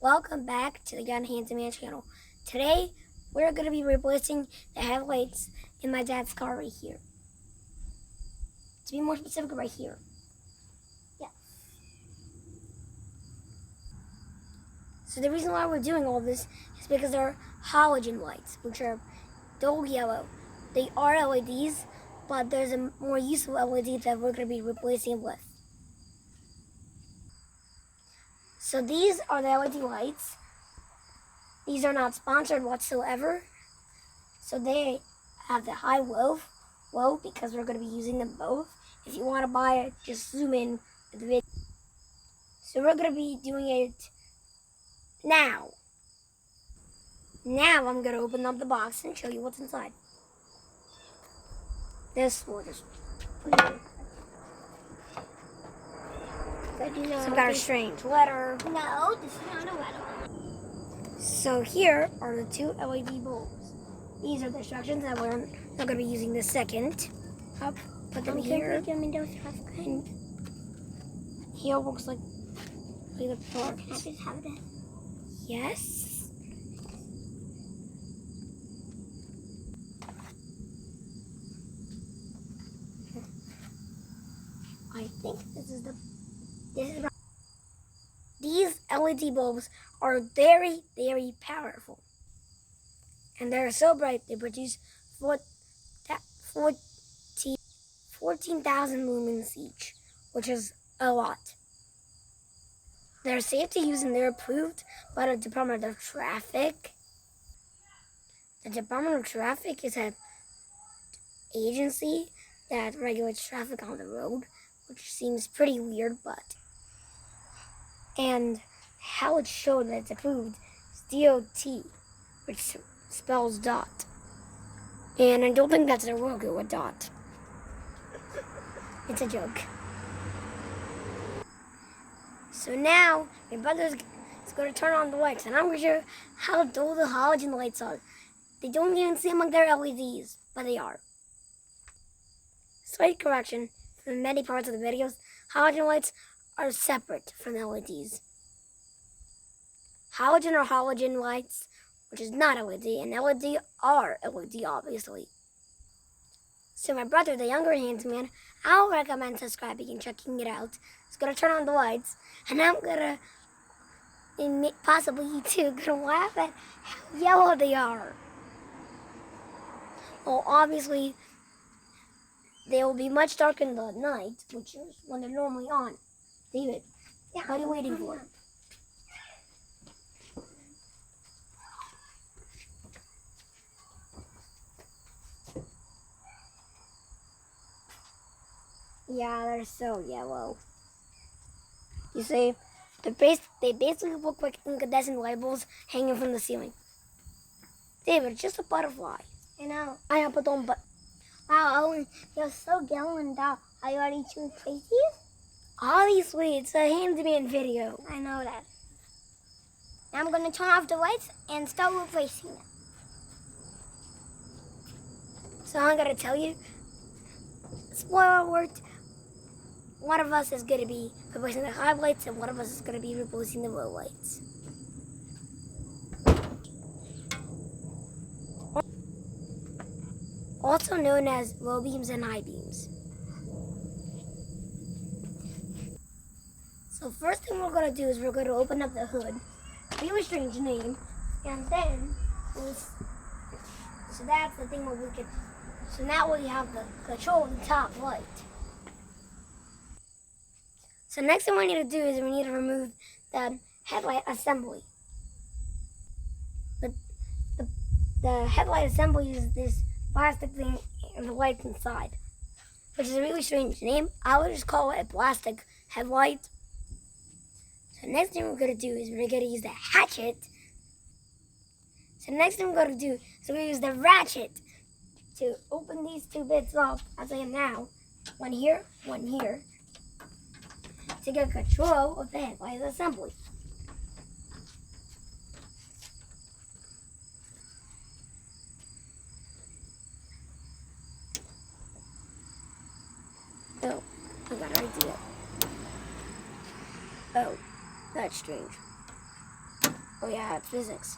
Welcome back to the Younger Handyman and I channel. Today, we're going to be replacing the headlights in my dad's car right here. To be more specific, right here. Yeah. So the reason why we're doing all this is because they're halogen lights, which are dull yellow. They are LEDs, but there's a more useful LED that we're going to be replacing with. So these are the LED lights. These are not sponsored whatsoever. So they have the high low because we're going to be using them both. If you want to buy it, just zoom in at the video. So we're going to be doing it now. Now I'm going to open up the box and show you what's inside. This will just put it in. Some kind of strange letter. No, this is not a letter. So here are the two LED bulbs. These are the instructions that we're not going to be using the second. I'll put them here. And here looks like the part. Can I just have it? Yes. I think these LED bulbs are very, very powerful. And they're so bright, they produce 14,000 lumens each, which is a lot. They're safe to use and they're approved by the Department of Traffic. The Department of Traffic is an agency that regulates traffic on the road, which seems pretty weird, but... And how it's shown that it's approved is DOT, which spells dot. And I don't think that's their logo, a dot. It's a joke. So now, my brother's going to turn on the lights, and I'm not sure how dull the halogen lights are. They don't even seem like they're LEDs, but they are. Slight correction, from many parts of the videos, halogen lights are separate from LEDs. Halogen are halogen lights, which is not LED, and LED are LED, obviously. So my brother, the Younger Handyman, I'll recommend subscribing and checking it out. He's going to turn on the lights, and I'm going to, and possibly you too, going to laugh at how yellow they are. Well, obviously, they will be much darker in the night, which is when they're normally on. David, what are you waiting for? Yeah, they're so yellow. You see, they basically look like incandescent light bulbs hanging from the ceiling. David, it's just a butterfly. I know. I have put on, but wow, Owen, you're so yelling down. Are you ready to replace these? Obviously, it's a handyman video. I know that. Now I'm going to turn off the lights and start replacing them. So I'm going to tell you, spoiler alert, one of us is going to be replacing the high lights and one of us is going to be replacing the low lights. Also known as low beams and high beams. So first thing we're going to do is we're going to open up the hood. Really strange name. And then, so that's the thing where we can, so now we have the control of the top light. So next thing we need to do is we need to remove the headlight assembly. The headlight assembly is this plastic thing and the lights inside, which is a really strange name. I would just call it a plastic headlight. So next thing we're going to do is we're going to use the hatchet. So next thing we're going to do is we're going to use the ratchet to open these two bits up, as I am now. One here, to get control of the headlight assembly. Oh, I got an idea. Oh, that's strange. Oh yeah, it's physics.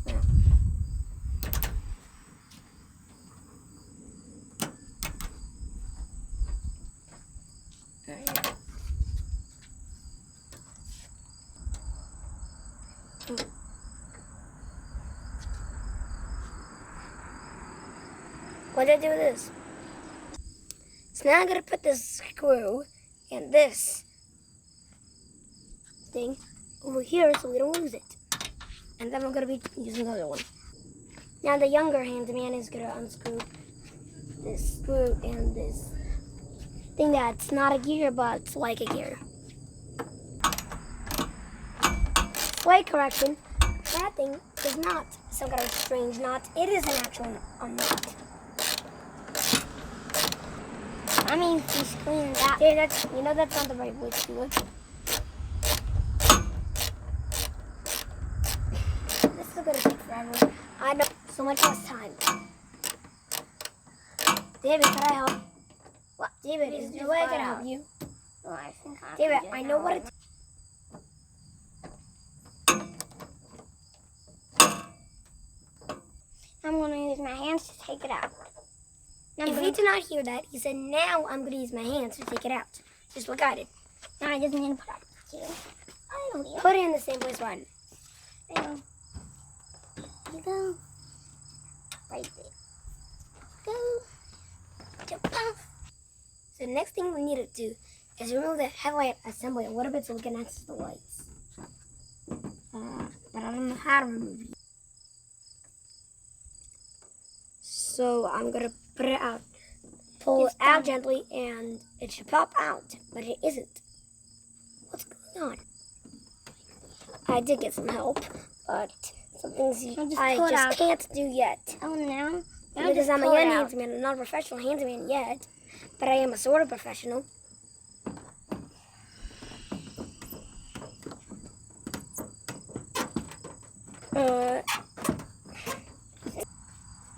Yeah. There you go. What did I do with this? So now I'm gonna put this screw and this thing over here so we don't lose it. And then I'm gonna be using the other one. Now the younger handyman is gonna unscrew this screw and this thing that's not a gear but it's like a gear. Slight correction, that thing is not some kind of strange knot. It is an actual knot. I mean, he's cleaning that. See, that's not the right way to do it. This is gonna take forever. I know, so much less time. David, can I help? What? David, is there a way I can help you? Oh, I think I David, can do I it know now. what it's. I'm going to use my hands to take it out. If you did not hear that, he said, now I'm going to use my hands to take it out. Just what I did. Now I just need to put it too. I don't need it. Put it in the same place where I did. There you go. Right there. Go. Jump off. So the next thing we need to do is remove the headlight assembly a little bit so we can access the lights. But I don't know how to remove it. So I'm going to put it out. Pull it out gently and it should pop out, but it isn't. What's going on? I did get some help, but some things I just can't do yet. Oh, no. Because I'm a young handyman, I'm not a professional handyman yet, but I am a sort of professional.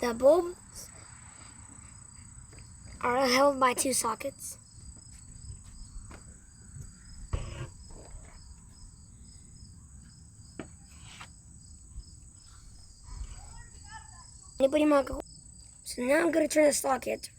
The bulbs are held by two sockets. Anybody mark? So now I'm going to turn the socket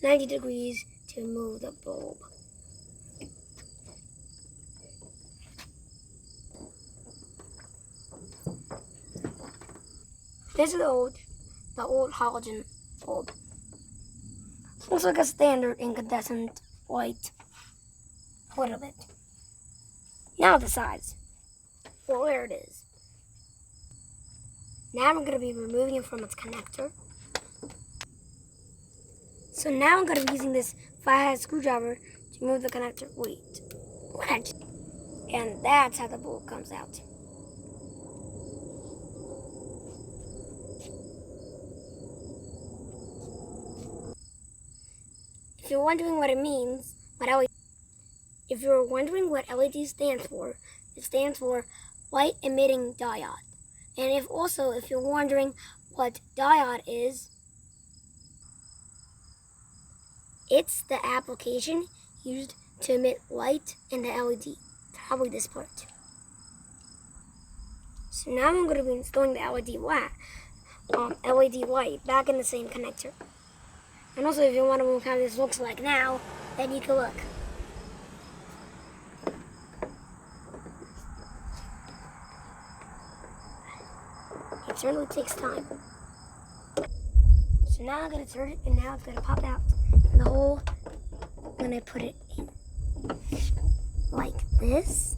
90 degrees to move the bulb. This is the old halogen bulb. Looks like a standard incandescent light. A little bit. Now the size. Well, there it is. Now I'm going to be removing it from its connector. So now I'm going to be using this flathead screwdriver to remove the connector. Wait. What? And that's how the bulb comes out. If you're wondering what it means, if you're wondering what LED stands for, it stands for light emitting diode. And if you're wondering what diode is, it's the application used to emit light in the LED. Probably this part. So now I'm going to be installing the LED light back in the same connector. And also, if you want to know how this looks like now, then you can look. It certainly takes time. So now I'm going to turn it, and now it's going to pop out in the hole when I put it in. Like this.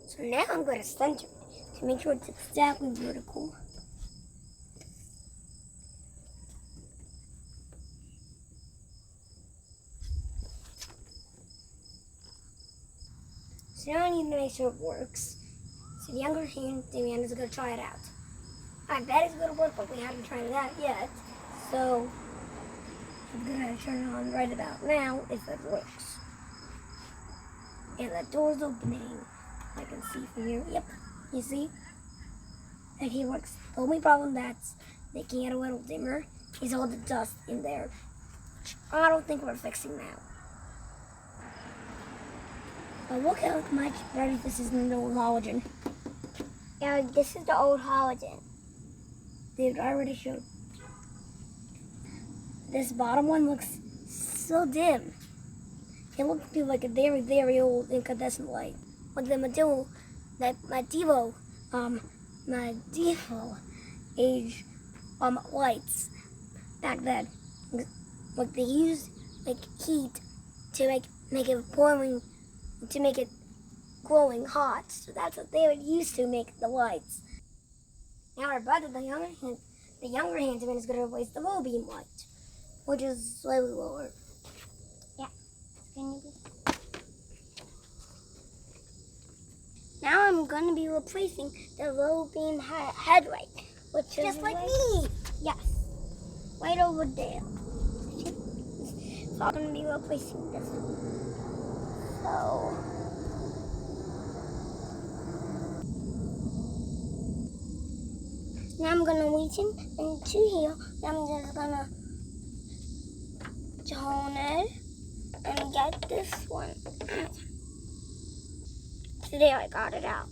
So now I'm going to center it to make sure it's exactly vertical. So now I need to make sure it works. So the younger handyman is going to try it out. I bet it's going to work, but we haven't tried it out yet. So I'm going to turn it on right about now if it works. And the door's opening. I can see from here. Yep, you see? And he works. The only problem that's making it a little dimmer is all the dust in there. Which I don't think we're fixing now. But look how much better this is than the old halogen. Yeah, this is the old halogen. Dude, I already showed. This bottom one looks so dim. It looks like a very, very old incandescent light. Like the medieval age lights back then. Like they used like heat to make it boiling, to make it glowing hot. So that's what they would use to make the lights. Now our brother, the younger handyman, is going to replace the low beam light, which is slightly lower. Yeah. Now I'm going to be replacing the low beam headlight, which is Just like me. Yes. Right over there. So I'm going to be replacing this one. So now I'm going to reach into here. And I'm just going to tone it and get this one. So there, I got it out.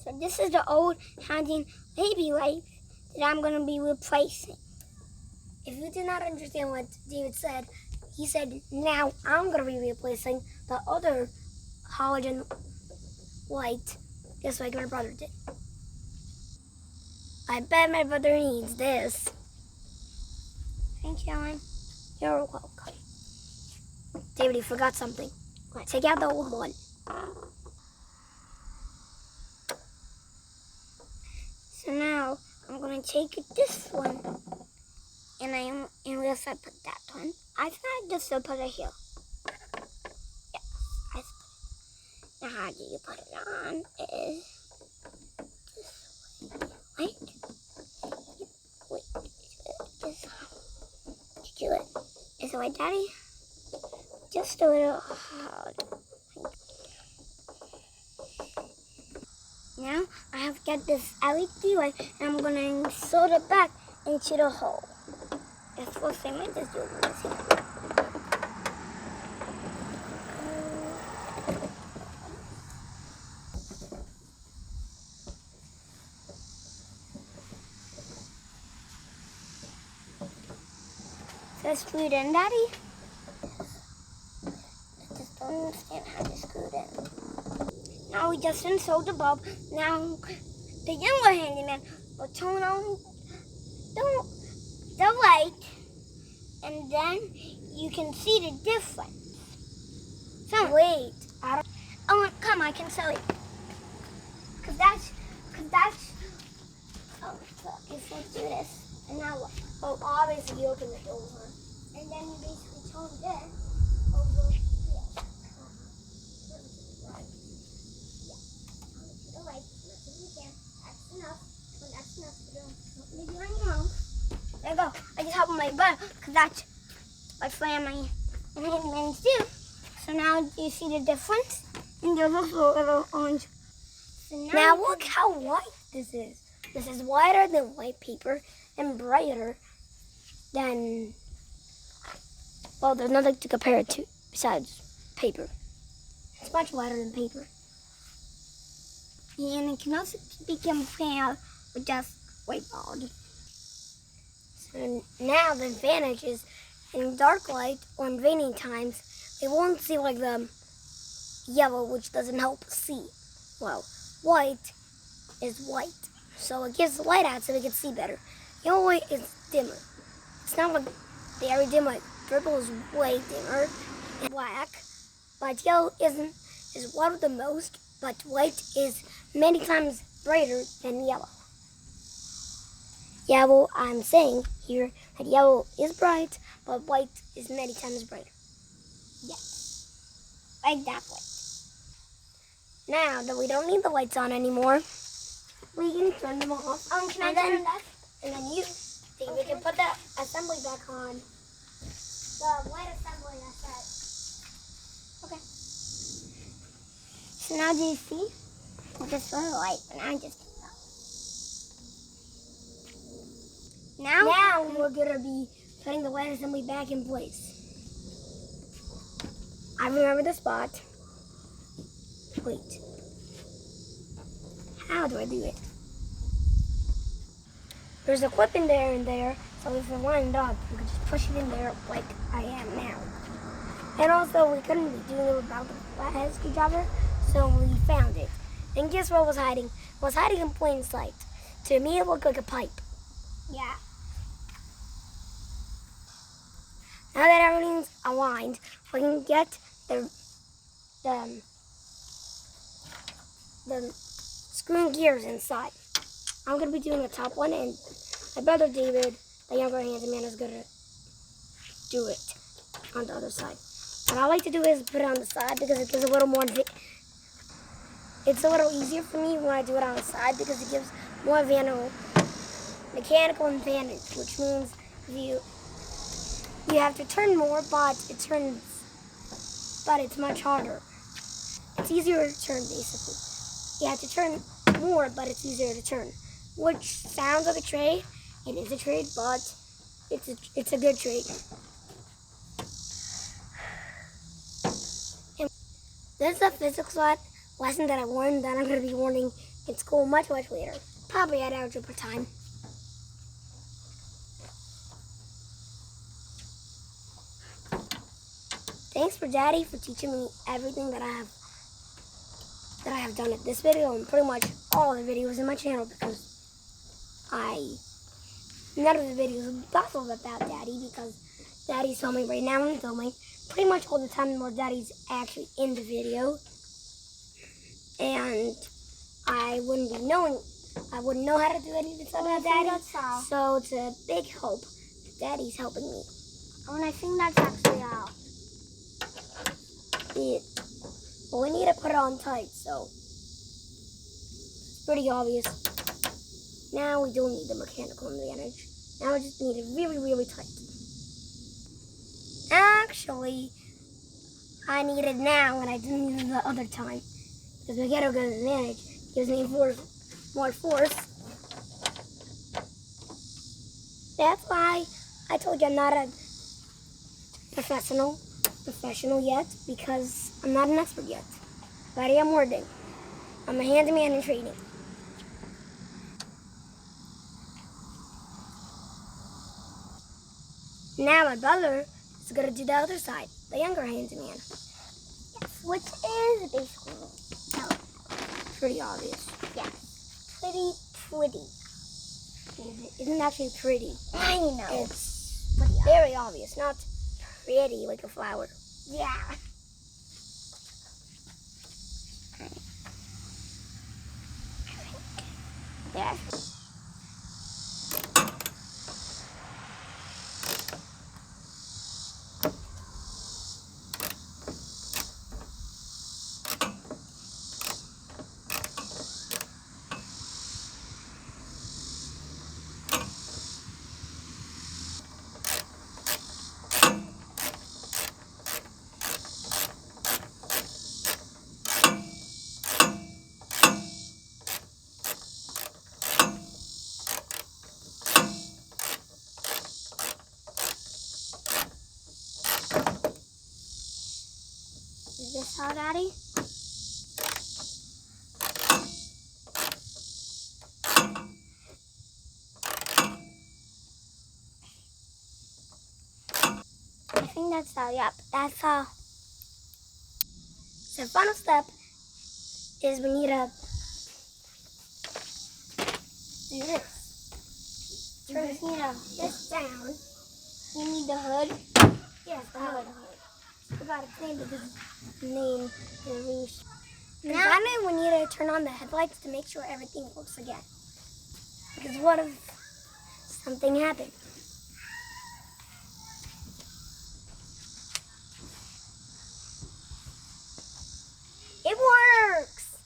So this is the old handy baby light that I'm going to be replacing. If you did not understand what David said, he said, now I'm going to be replacing the other halogen light, just like my brother did. I bet my brother needs this. Thank you, Ellen. You're welcome. David, you forgot something. Take out the old one. So now I'm going to take this one and where if I put that one? I think I just put it here. Yeah, I put it. Now how do you put it on is this way. Wait, this do it. Is it right, Daddy? Just a little hard. Now I have got this LED light and I'm going to insert it back into the hole. That's the first thing I just do. So screw it in, Daddy? I just don't understand how to screw it in. Now we just insert the bulb. Now the younger handyman will turn on the light, and then you can see the difference. So Wait, oh, come, I can show you. Cause that's. Oh, fuck! If let's do this, and now what? oh, obviously you open the door, huh? And then you basically turn this over here. Right, as much as you can. That's enough. Well, that's enough to do. Maybe on your own. There you go. I just helped my butt because that's what my handyman's do. So now do you see the difference? And there's also a little orange. So Now look how white this is. This is whiter than white paper and brighter than, well, there's nothing to compare it to besides paper. It's much whiter than paper. and it can also be compared with just whiteboard. So now the advantage is in dark light or in raining times, they won't see like the yellow, which doesn't help see. Well, white is white, so it gives the light out so we can see better. Yellow light is dimmer. It's not like very dim, like purple is way dimmer and black, but yellow is whiter the most, but white is many times brighter than yellow. Yellow, I'm saying here that yellow is bright, but white is many times brighter. Yes, like that way. Now that we don't need the lights on anymore, we can turn them off. Can I turn it off? And then you think we can put the assembly back on. The light assembly, I said. Okay. So now do you see? With this little light, and I just Now we're gonna be putting the light assembly back in place. I remember the spot. Wait. How do I do it? There's a clip in there, so if it lined up, we could just push it in there like I am now. And also, we couldn't be doing it without the flathead screwdriver, so we found it. And guess what was hiding? It was hiding in plain sight. To me, it looked like a pipe. yeah. Now that everything's aligned, we can get the screw gears inside. I'm gonna be doing the top one, and my brother David, the younger handyman, is gonna do it on the other side. What I like to do is put it on the side because it gives a little more. It's a little easier for me when I do it on the side because it gives more mechanical advantage, which means you have to turn more, but it's much harder. It's easier to turn, basically. You have to turn more, but it's easier to turn, which sounds like a trade. It is a trade, but it's a good trade. And this is a physics lesson that I learned that I'm going to be learning in school much later, probably at algebra time. Thanks for Daddy for teaching me everything that I have done at this video and pretty much all the videos in my channel, because none of the videos would be possible without Daddy, because Daddy's filming right now and filming pretty much all the time where Daddy's actually in the video. And I wouldn't know how to do anything without Daddy. So it's a big help that Daddy's helping me. And I think that's actually all. But we need to put it on tight, so it's pretty obvious. Now we don't need the mechanical advantage. Now we just need it really, really tight. Actually, I need it now and I didn't need it the other time. Because mechanical advantage gives me more force. That's why I told you I'm not a professional yet, because I'm not an expert yet. But I am learning. I'm a handyman in training. Now my brother is going to do the other side, the younger handyman. Yes, which is basically Pretty obvious. yes, pretty. It isn't actually pretty. I know. It's very obvious, not pretty like a flower. Yeah. Yeah. Is this how, Daddy? I think that's all. Yep, that's all. So the final step is we need to do this. Turn this down. You need the hood. Yes, the hood. Forgot its name because the name is loose. Now- Finally, we need to turn on the headlights to make sure everything works again. Because what if something happened? It works!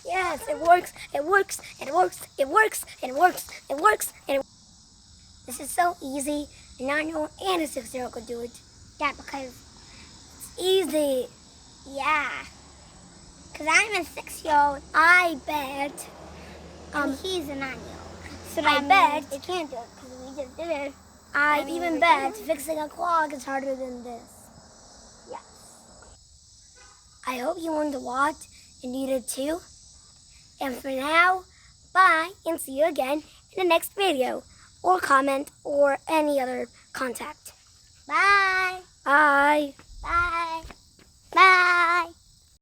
Yes, it works, it works, it works, it works, it works, it works, and it. This is so easy, and I know and a 6-year-old could do it. Yeah, because It's easy. yeah. Because I'm a 6-year-old. I bet. And he's a 9-year-old. So I bet. They can't do it because we just did it. I mean, even we bet can. fixing a clock is harder than this. Yes. I hope you learned a lot and you did too. And for now, bye and see you again in the next video or comment or any other contact. Bye. Bye. Bye. Bye.